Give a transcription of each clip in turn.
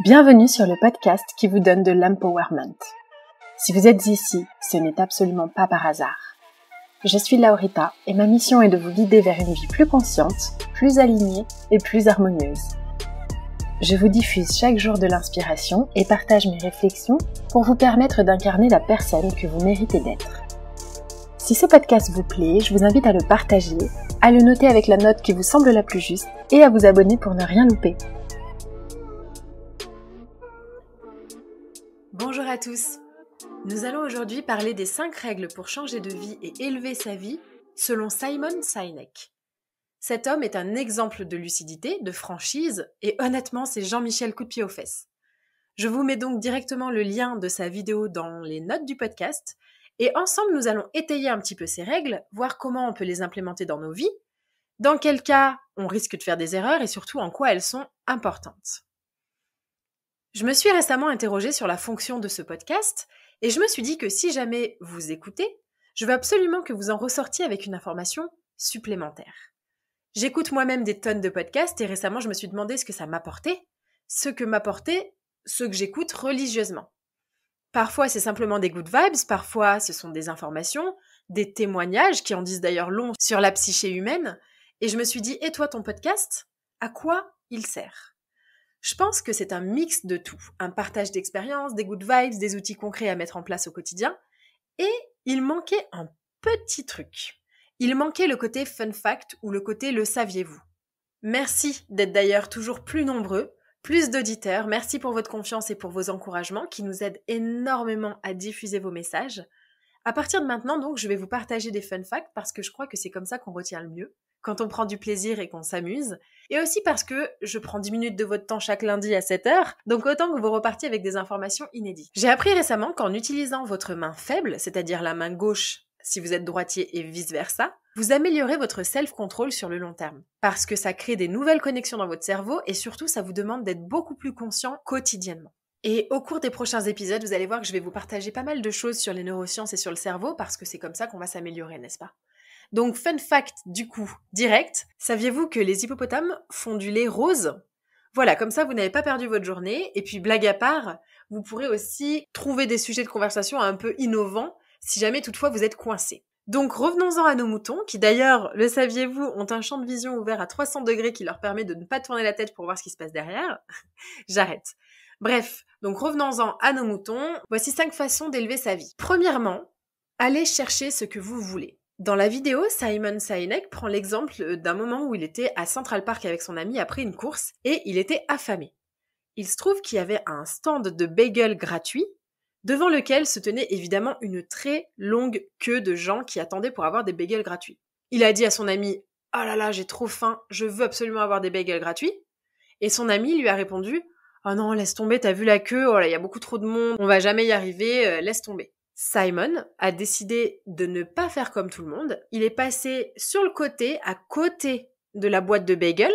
Bienvenue sur le podcast qui vous donne de l'empowerment. Si vous êtes ici, ce n'est absolument pas par hasard. Je suis Laurita et ma mission est de vous guider vers une vie plus consciente, plus alignée et plus harmonieuse. Je vous diffuse chaque jour de l'inspiration et partage mes réflexions pour vous permettre d'incarner la personne que vous méritez d'être. Si ce podcast vous plaît, je vous invite à le partager, à le noter avec la note qui vous semble la plus juste et à vous abonner pour ne rien louper. Bonjour à tous. Nous allons aujourd'hui parler des 5 règles pour changer de vie et élever sa vie selon Simon Sinek. Cet homme est un exemple de lucidité, de franchise et honnêtement c'est Jean-Michel coup de pied aux fesses. Je vous mets donc directement le lien de sa vidéo dans les notes du podcast et ensemble nous allons étayer un petit peu ces règles, voir comment on peut les implémenter dans nos vies, dans quel cas on risque de faire des erreurs et surtout en quoi elles sont importantes. Je me suis récemment interrogée sur la fonction de ce podcast et je me suis dit que si jamais vous écoutez, je veux absolument que vous en ressortiez avec une information supplémentaire. J'écoute moi-même des tonnes de podcasts et récemment je me suis demandé ce que ça m'apportait, ce que j'écoute religieusement. Parfois c'est simplement des good vibes, parfois ce sont des informations, des témoignages qui en disent d'ailleurs long sur la psyché humaine et je me suis dit, et toi ton podcast, à quoi il sert ? Je pense que c'est un mix de tout, un partage d'expériences, des good vibes, des outils concrets à mettre en place au quotidien. Et il manquait un petit truc. Il manquait le côté fun fact ou le côté le saviez-vous. Merci d'être d'ailleurs toujours plus nombreux, plus d'auditeurs. Merci pour votre confiance et pour vos encouragements qui nous aident énormément à diffuser vos messages. À partir de maintenant, donc, je vais vous partager des fun facts parce que je crois que c'est comme ça qu'on retient le mieux, quand on prend du plaisir et qu'on s'amuse. Et aussi parce que je prends 10 minutes de votre temps chaque lundi à 7h, donc autant que vous repartiez avec des informations inédites. J'ai appris récemment qu'en utilisant votre main faible, c'est-à-dire la main gauche si vous êtes droitier et vice-versa, vous améliorez votre self-control sur le long terme. Parce que ça crée des nouvelles connexions dans votre cerveau et surtout ça vous demande d'être beaucoup plus conscient quotidiennement. Et au cours des prochains épisodes, vous allez voir que je vais vous partager pas mal de choses sur les neurosciences et sur le cerveau parce que c'est comme ça qu'on va s'améliorer, n'est-ce pas ? Donc, fun fact, du coup, direct, saviez-vous que les hippopotames font du lait rose ? Voilà, comme ça, vous n'avez pas perdu votre journée. Et puis, blague à part, vous pourrez aussi trouver des sujets de conversation un peu innovants si jamais toutefois vous êtes coincé. Donc, revenons-en à nos moutons, qui d'ailleurs, le saviez-vous, ont un champ de vision ouvert à 300 degrés qui leur permet de ne pas tourner la tête pour voir ce qui se passe derrière. J'arrête. Bref, donc revenons-en à nos moutons. Voici 5 façons d'élever sa vie. Premièrement, allez chercher ce que vous voulez. Dans la vidéo, Simon Sinek prend l'exemple d'un moment où il était à Central Park avec son ami après une course et il était affamé. Il se trouve qu'il y avait un stand de bagels gratuit devant lequel se tenait évidemment une très longue queue de gens qui attendaient pour avoir des bagels gratuits. Il a dit à son ami « Oh là là, j'ai trop faim, je veux absolument avoir des bagels gratuits » et son ami lui a répondu « Oh non, laisse tomber, t'as vu la queue, oh là, il y a beaucoup trop de monde, on va jamais y arriver, laisse tomber. » Simon a décidé de ne pas faire comme tout le monde. Il est passé sur le côté, à côté de la boîte de bagels.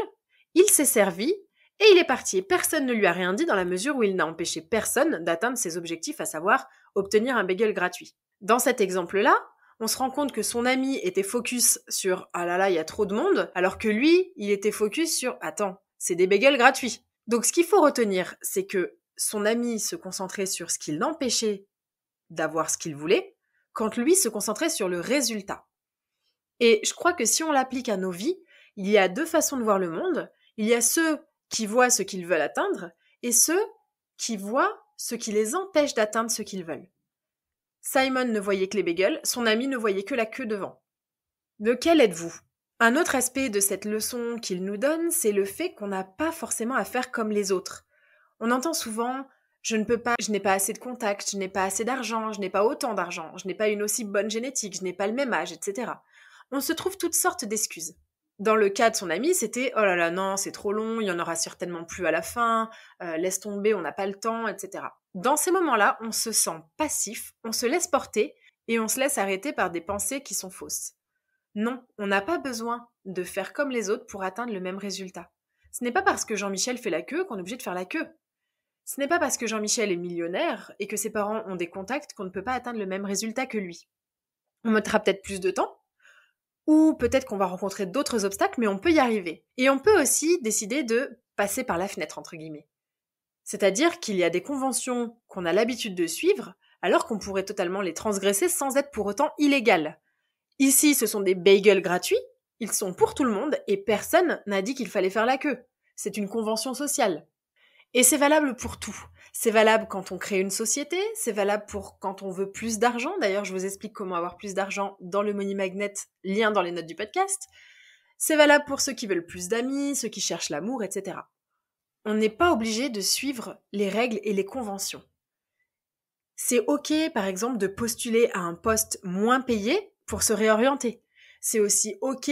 Il s'est servi et il est parti. Personne ne lui a rien dit dans la mesure où il n'a empêché personne d'atteindre ses objectifs, à savoir obtenir un bagel gratuit. Dans cet exemple-là, on se rend compte que son ami était focus sur « Ah là là, il y a trop de monde », alors que lui, il était focus sur « Attends, c'est des bagels gratuits ». Donc ce qu'il faut retenir, c'est que son ami se concentrait sur ce qui l'empêchait d'avoir ce qu'il voulait, quand lui se concentrait sur le résultat. Et je crois que si on l'applique à nos vies, il y a 2 façons de voir le monde. Il y a ceux qui voient ce qu'ils veulent atteindre et ceux qui voient ce qui les empêche d'atteindre ce qu'ils veulent. Simon ne voyait que les bagels, son ami ne voyait que la queue devant. Lequel êtes-vous ? Un autre aspect de cette leçon qu'il nous donne, c'est le fait qu'on n'a pas forcément à faire comme les autres. On entend souvent « je ne peux pas, je n'ai pas assez de contacts, je n'ai pas assez d'argent, je n'ai pas autant d'argent, je n'ai pas une aussi bonne génétique, je n'ai pas le même âge, etc. » On se trouve toutes sortes d'excuses. Dans le cas de son ami, c'était « oh là là, non, c'est trop long, il y en aura certainement plus à la fin, laisse tomber, on n'a pas le temps, etc. » Dans ces moments-là, on se sent passif, on se laisse porter et on se laisse arrêter par des pensées qui sont fausses. Non, on n'a pas besoin de faire comme les autres pour atteindre le même résultat. Ce n'est pas parce que Jean-Michel fait la queue qu'on est obligé de faire la queue. Ce n'est pas parce que Jean-Michel est millionnaire et que ses parents ont des contacts qu'on ne peut pas atteindre le même résultat que lui. On mettra peut-être plus de temps, ou peut-être qu'on va rencontrer d'autres obstacles, mais on peut y arriver. Et on peut aussi décider de passer par la fenêtre, entre guillemets. C'est-à-dire qu'il y a des conventions qu'on a l'habitude de suivre, alors qu'on pourrait totalement les transgresser sans être pour autant illégales. Ici, ce sont des bagels gratuits, ils sont pour tout le monde et personne n'a dit qu'il fallait faire la queue. C'est une convention sociale. Et c'est valable pour tout. C'est valable quand on crée une société, c'est valable pour quand on veut plus d'argent. D'ailleurs, je vous explique comment avoir plus d'argent dans le Money Magnet, lien dans les notes du podcast. C'est valable pour ceux qui veulent plus d'amis, ceux qui cherchent l'amour, etc. On n'est pas obligé de suivre les règles et les conventions. C'est ok, par exemple, de postuler à un poste moins payé pour se réorienter. C'est aussi ok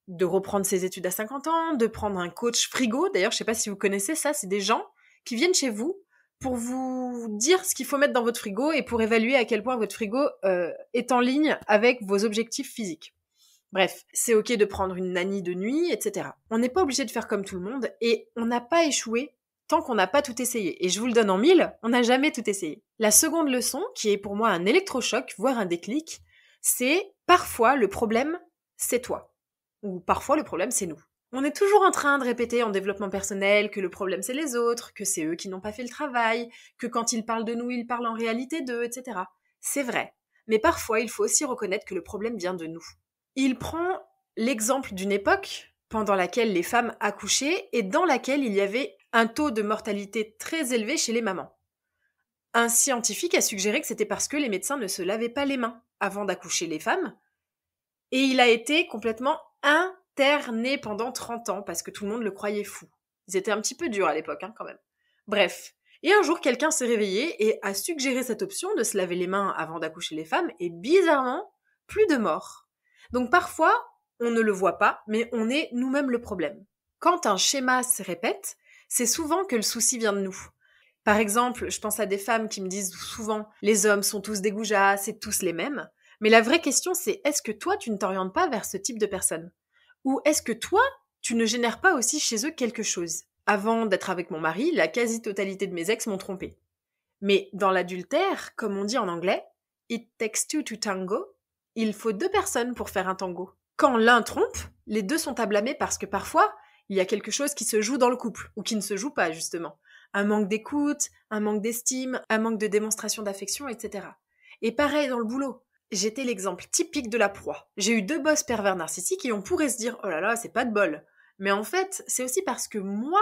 de reprendre ses études à 50 ans, de prendre un coach frigo. D'ailleurs, je sais pas si vous connaissez ça, c'est des gens qui viennent chez vous pour vous dire ce qu'il faut mettre dans votre frigo et pour évaluer à quel point votre frigo est en ligne avec vos objectifs physiques. Bref, c'est ok de prendre une nanny de nuit, etc. On n'est pas obligé de faire comme tout le monde et on n'a pas échoué tant qu'on n'a pas tout essayé. Et je vous le donne en mille, on n'a jamais tout essayé. La seconde leçon, qui est pour moi un électrochoc, voire un déclic, c'est parfois le problème, c'est toi. Ou parfois le problème, c'est nous. On est toujours en train de répéter en développement personnel que le problème, c'est les autres, que c'est eux qui n'ont pas fait le travail, que quand ils parlent de nous, ils parlent en réalité d'eux, etc. C'est vrai. Mais parfois, il faut aussi reconnaître que le problème vient de nous. Il prend l'exemple d'une époque pendant laquelle les femmes accouchaient et dans laquelle il y avait un taux de mortalité très élevé chez les mamans. Un scientifique a suggéré que c'était parce que les médecins ne se lavaient pas les mains avant d'accoucher les femmes et il a été complètement interné pendant 30 ans parce que tout le monde le croyait fou. Ils étaient un petit peu durs à l'époque, quand même. Bref. Et un jour, quelqu'un s'est réveillé et a suggéré cette option de se laver les mains avant d'accoucher les femmes et bizarrement, plus de morts. Donc parfois, on ne le voit pas, mais on est nous-mêmes le problème. Quand un schéma se répète, c'est souvent que le souci vient de nous. Par exemple, je pense à des femmes qui me disent souvent « les hommes sont tous des goujats, c'est tous les mêmes ». Mais la vraie question, c'est est-ce que toi, tu ne t'orientes pas vers ce type de personne ? Ou est-ce que toi, tu ne génères pas aussi chez eux quelque chose ? Avant d'être avec mon mari, la quasi-totalité de mes ex m'ont trompée. Mais dans l'adultère, comme on dit en anglais, « it takes two to tango », il faut 2 personnes pour faire un tango. Quand l'un trompe, les 2 sont à blâmer parce que parfois, il y a quelque chose qui se joue dans le couple, ou qui ne se joue pas, justement. Un manque d'écoute, un manque d'estime, un manque de démonstration d'affection, etc. Et pareil dans le boulot. J'étais l'exemple typique de la proie. J'ai eu 2 boss pervers narcissiques et on pourrait se dire « oh là là, c'est pas de bol ». Mais en fait, c'est aussi parce que moi,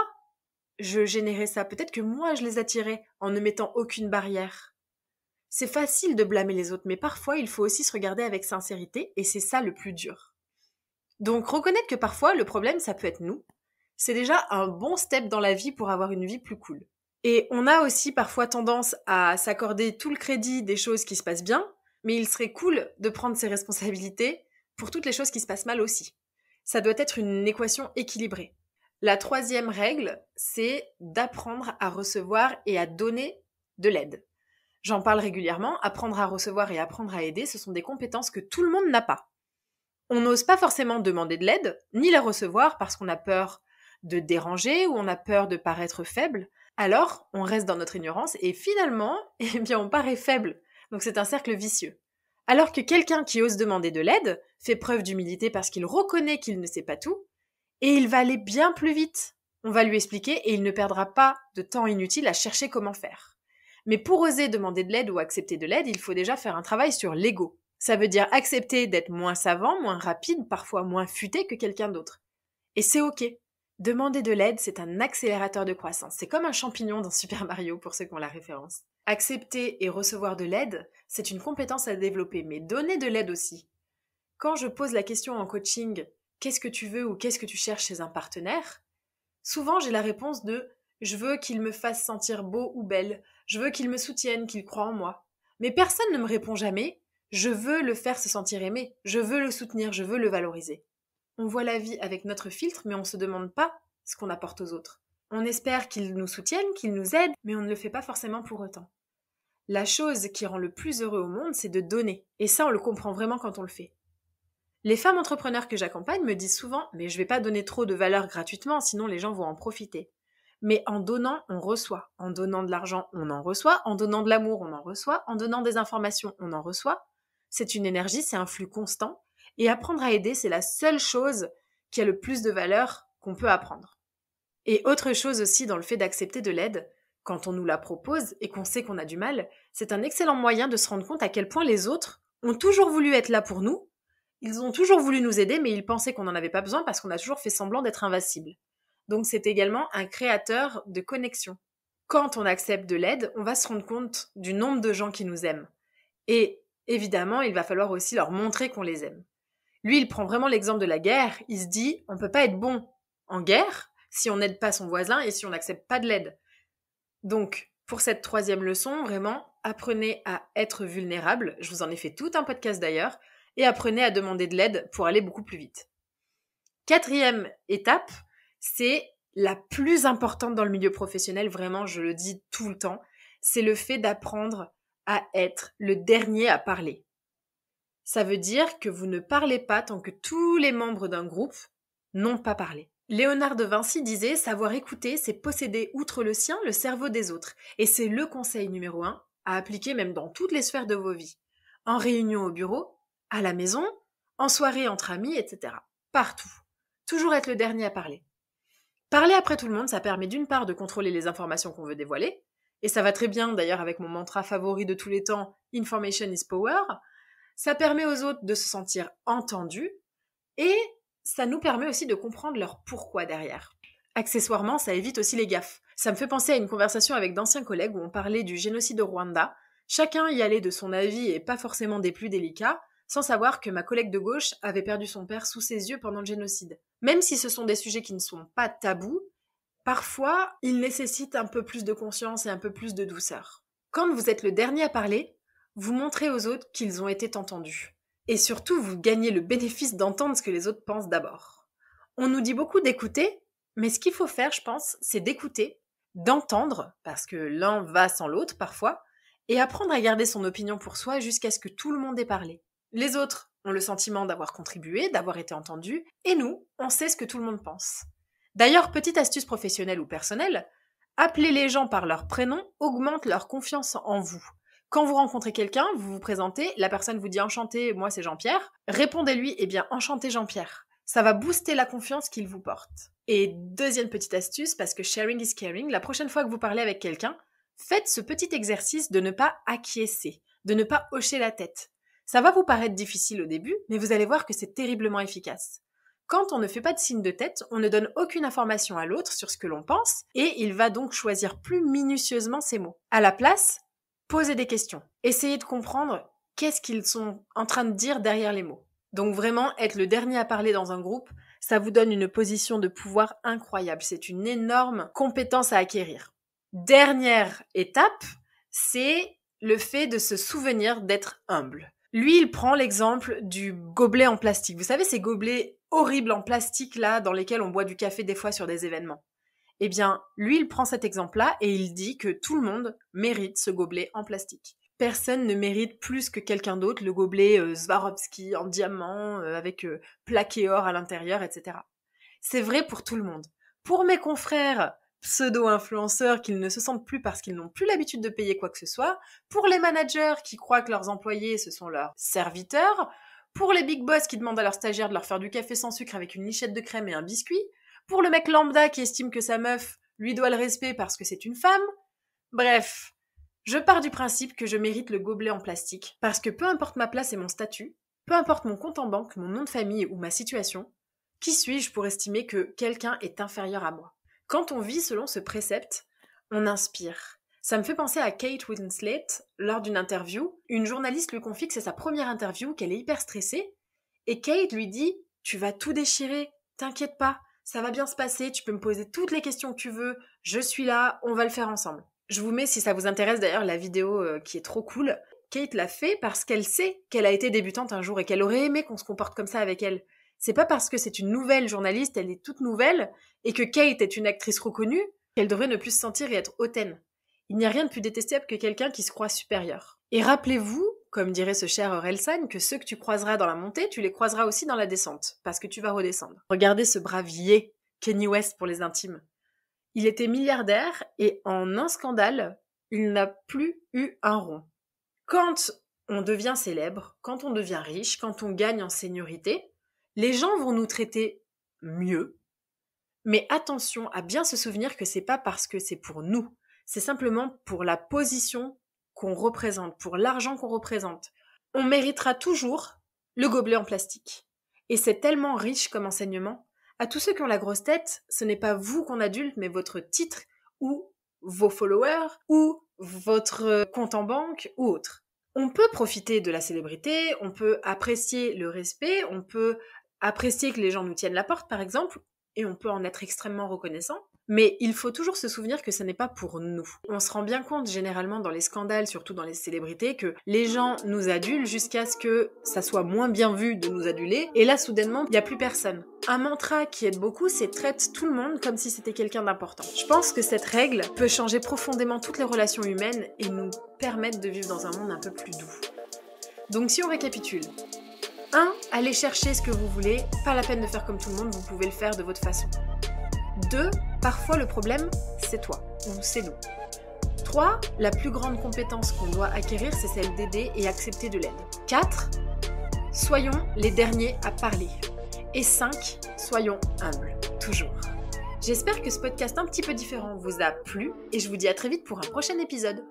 je générais ça. Peut-être que moi, je les attirais en ne mettant aucune barrière. C'est facile de blâmer les autres, mais parfois, il faut aussi se regarder avec sincérité et c'est ça le plus dur. Donc, reconnaître que parfois, le problème, ça peut être nous. C'est déjà un bon step dans la vie pour avoir une vie plus cool. Et on a aussi parfois tendance à s'accorder tout le crédit des choses qui se passent bien, mais il serait cool de prendre ses responsabilités pour toutes les choses qui se passent mal aussi. Ça doit être une équation équilibrée. La 3e règle, c'est d'apprendre à recevoir et à donner de l'aide. J'en parle régulièrement, apprendre à recevoir et apprendre à aider, ce sont des compétences que tout le monde n'a pas. On n'ose pas forcément demander de l'aide, ni la recevoir parce qu'on a peur de déranger ou on a peur de paraître faible. Alors, on reste dans notre ignorance et finalement, on paraît faible. Donc c'est un cercle vicieux. Alors que quelqu'un qui ose demander de l'aide fait preuve d'humilité parce qu'il reconnaît qu'il ne sait pas tout et il va aller bien plus vite. On va lui expliquer et il ne perdra pas de temps inutile à chercher comment faire. Mais pour oser demander de l'aide ou accepter de l'aide, il faut déjà faire un travail sur l'ego. Ça veut dire accepter d'être moins savant, moins rapide, parfois moins futé que quelqu'un d'autre. Et c'est ok. Demander de l'aide, c'est un accélérateur de croissance. C'est comme un champignon dans Super Mario, pour ceux qui ont la référence. Accepter et recevoir de l'aide, c'est une compétence à développer, mais donner de l'aide aussi. Quand je pose la question en coaching, qu'est-ce que tu veux ou qu'est-ce que tu cherches chez un partenaire ? Souvent, j'ai la réponse de « je veux qu'il me fasse sentir beau ou belle, je veux qu'il me soutienne, qu'il croie en moi ». Mais personne ne me répond jamais « je veux le faire se sentir aimé, je veux le soutenir, je veux le valoriser ». On voit la vie avec notre filtre, mais on ne se demande pas ce qu'on apporte aux autres. On espère qu'ils nous soutiennent, qu'ils nous aident, mais on ne le fait pas forcément pour autant. La chose qui rend le plus heureux au monde, c'est de donner. Et ça, on le comprend vraiment quand on le fait. Les femmes entrepreneurs que j'accompagne me disent souvent « mais je ne vais pas donner trop de valeur gratuitement, sinon les gens vont en profiter ». Mais en donnant, on reçoit. En donnant de l'argent, on en reçoit. En donnant de l'amour, on en reçoit. En donnant des informations, on en reçoit. C'est une énergie, c'est un flux constant. Et apprendre à aider, c'est la seule chose qui a le plus de valeur qu'on peut apprendre. Et autre chose aussi dans le fait d'accepter de l'aide, quand on nous la propose et qu'on sait qu'on a du mal, c'est un excellent moyen de se rendre compte à quel point les autres ont toujours voulu être là pour nous, ils ont toujours voulu nous aider, mais ils pensaient qu'on n'en avait pas besoin parce qu'on a toujours fait semblant d'être invincible. Donc c'est également un créateur de connexion. Quand on accepte de l'aide, on va se rendre compte du nombre de gens qui nous aiment. Et évidemment, il va falloir aussi leur montrer qu'on les aime. Lui, il prend vraiment l'exemple de la guerre. Il se dit, on ne peut pas être bon en guerre si on n'aide pas son voisin et si on n'accepte pas de l'aide. Donc, pour cette 3e leçon, vraiment, apprenez à être vulnérable. Je vous en ai fait tout un podcast d'ailleurs. Et apprenez à demander de l'aide pour aller beaucoup plus vite. 4e étape, c'est la plus importante dans le milieu professionnel, vraiment, je le dis tout le temps, c'est le fait d'apprendre à être le dernier à parler. Ça veut dire que vous ne parlez pas tant que tous les membres d'un groupe n'ont pas parlé. Léonard de Vinci disait « Savoir écouter, c'est posséder, outre le sien, le cerveau des autres. » Et c'est le conseil numéro 1 à appliquer même dans toutes les sphères de vos vies. En réunion au bureau, à la maison, en soirée entre amis, etc. Partout. Toujours être le dernier à parler. Parler après tout le monde, ça permet d'une part de contrôler les informations qu'on veut dévoiler, et ça va très bien d'ailleurs avec mon mantra favori de tous les temps, « Information is power ». Ça permet aux autres de se sentir entendus, et ça nous permet aussi de comprendre leur pourquoi derrière. Accessoirement, ça évite aussi les gaffes. Ça me fait penser à une conversation avec d'anciens collègues où on parlait du génocide au Rwanda. Chacun y allait de son avis et pas forcément des plus délicats, sans savoir que ma collègue de gauche avait perdu son père sous ses yeux pendant le génocide. Même si ce sont des sujets qui ne sont pas tabous, parfois, ils nécessitent un peu plus de conscience et un peu plus de douceur. Quand vous êtes le dernier à parler, vous montrez aux autres qu'ils ont été entendus. Et surtout, vous gagnez le bénéfice d'entendre ce que les autres pensent d'abord. On nous dit beaucoup d'écouter, mais ce qu'il faut faire, je pense, c'est d'écouter, d'entendre, parce que l'un va sans l'autre parfois, et apprendre à garder son opinion pour soi jusqu'à ce que tout le monde ait parlé. Les autres ont le sentiment d'avoir contribué, d'avoir été entendus, et nous, on sait ce que tout le monde pense. D'ailleurs, petite astuce professionnelle ou personnelle, appeler les gens par leur prénom augmente leur confiance en vous. Quand vous rencontrez quelqu'un, vous vous présentez, la personne vous dit « Enchanté, moi c'est Jean-Pierre », répondez-lui « Eh bien, enchanté Jean-Pierre ». Ça va booster la confiance qu'il vous porte. Et 2e petite astuce, parce que sharing is caring, la prochaine fois que vous parlez avec quelqu'un, faites ce petit exercice de ne pas acquiescer, de ne pas hocher la tête. Ça va vous paraître difficile au début, mais vous allez voir que c'est terriblement efficace. Quand on ne fait pas de signe de tête, on ne donne aucune information à l'autre sur ce que l'on pense, et il va donc choisir plus minutieusement ses mots. À la place, posez des questions. Essayez de comprendre qu'est-ce qu'ils sont en train de dire derrière les mots. Donc vraiment, être le dernier à parler dans un groupe, ça vous donne une position de pouvoir incroyable. C'est une énorme compétence à acquérir. Dernière étape, c'est le fait de se souvenir d'être humble. Lui, il prend l'exemple du gobelet en plastique. Vous savez, ces gobelets horribles en plastique, là, dans lesquels on boit du café des fois sur des événements. Eh bien, lui, il prend cet exemple-là et il dit que tout le monde mérite ce gobelet en plastique. Personne ne mérite plus que quelqu'un d'autre le gobelet Swarovski en diamant, avec plaqué or à l'intérieur, etc. C'est vrai pour tout le monde. Pour mes confrères pseudo-influenceurs qui ne se sentent plus parce qu'ils n'ont plus l'habitude de payer quoi que ce soit, pour les managers qui croient que leurs employés, ce sont leurs serviteurs, pour les big boss qui demandent à leurs stagiaires de leur faire du café sans sucre avec une lichette de crème et un biscuit, pour le mec lambda qui estime que sa meuf lui doit le respect parce que c'est une femme. Bref, je pars du principe que je mérite le gobelet en plastique parce que peu importe ma place et mon statut, peu importe mon compte en banque, mon nom de famille ou ma situation, qui suis-je pour estimer que quelqu'un est inférieur à moi ? Quand on vit selon ce précepte, on inspire. Ça me fait penser à Kate Winslet lors d'une interview. Une journaliste lui confie que c'est sa première interview, qu'elle est hyper stressée, et Kate lui dit « Tu vas tout déchirer, t'inquiète pas, ça va bien se passer, tu peux me poser toutes les questions que tu veux, je suis là, on va le faire ensemble. » Je vous mets, si ça vous intéresse d'ailleurs, la vidéo qui est trop cool. Kate l'a fait parce qu'elle sait qu'elle a été débutante un jour et qu'elle aurait aimé qu'on se comporte comme ça avec elle. C'est pas parce que c'est une nouvelle journaliste, elle est toute nouvelle, et que Kate est une actrice reconnue, qu'elle devrait ne plus se sentir et être hautaine. Il n'y a rien de plus détestable que quelqu'un qui se croit supérieur. Et rappelez-vous, comme dirait ce cher Orelsan, que ceux que tu croiseras dans la montée, tu les croiseras aussi dans la descente, parce que tu vas redescendre. Regardez ce brave Ye, Kanye West pour les intimes. Il était milliardaire, et en un scandale, il n'a plus eu un rond. Quand on devient célèbre, quand on devient riche, quand on gagne en seniorité, les gens vont nous traiter mieux, mais attention à bien se souvenir que c'est pas parce que c'est pour nous, c'est simplement pour la position qu'on représente, pour l'argent qu'on représente. On méritera toujours le gobelet en plastique. Et c'est tellement riche comme enseignement. À tous ceux qui ont la grosse tête, ce n'est pas vous qu'on adulte, mais votre titre ou vos followers ou votre compte en banque ou autre. On peut profiter de la célébrité, on peut apprécier le respect, on peut apprécier que les gens nous tiennent la porte par exemple, et on peut en être extrêmement reconnaissant. Mais il faut toujours se souvenir que ce n'est pas pour nous. On se rend bien compte généralement dans les scandales, surtout dans les célébrités, que les gens nous adulent jusqu'à ce que ça soit moins bien vu de nous aduler, et là soudainement il n'y a plus personne. Un mantra qui aide beaucoup, c'est traite tout le monde comme si c'était quelqu'un d'important. Je pense que cette règle peut changer profondément toutes les relations humaines et nous permettre de vivre dans un monde un peu plus doux. Donc si on récapitule, 1. Allez chercher ce que vous voulez, pas la peine de faire comme tout le monde, vous pouvez le faire de votre façon. 2. Parfois le problème, c'est toi, ou c'est nous. 3. La plus grande compétence qu'on doit acquérir, c'est celle d'aider et accepter de l'aide. 4. Soyons les derniers à parler. Et 5. Soyons humbles, toujours. J'espère que ce podcast un petit peu différent vous a plu, et je vous dis à très vite pour un prochain épisode.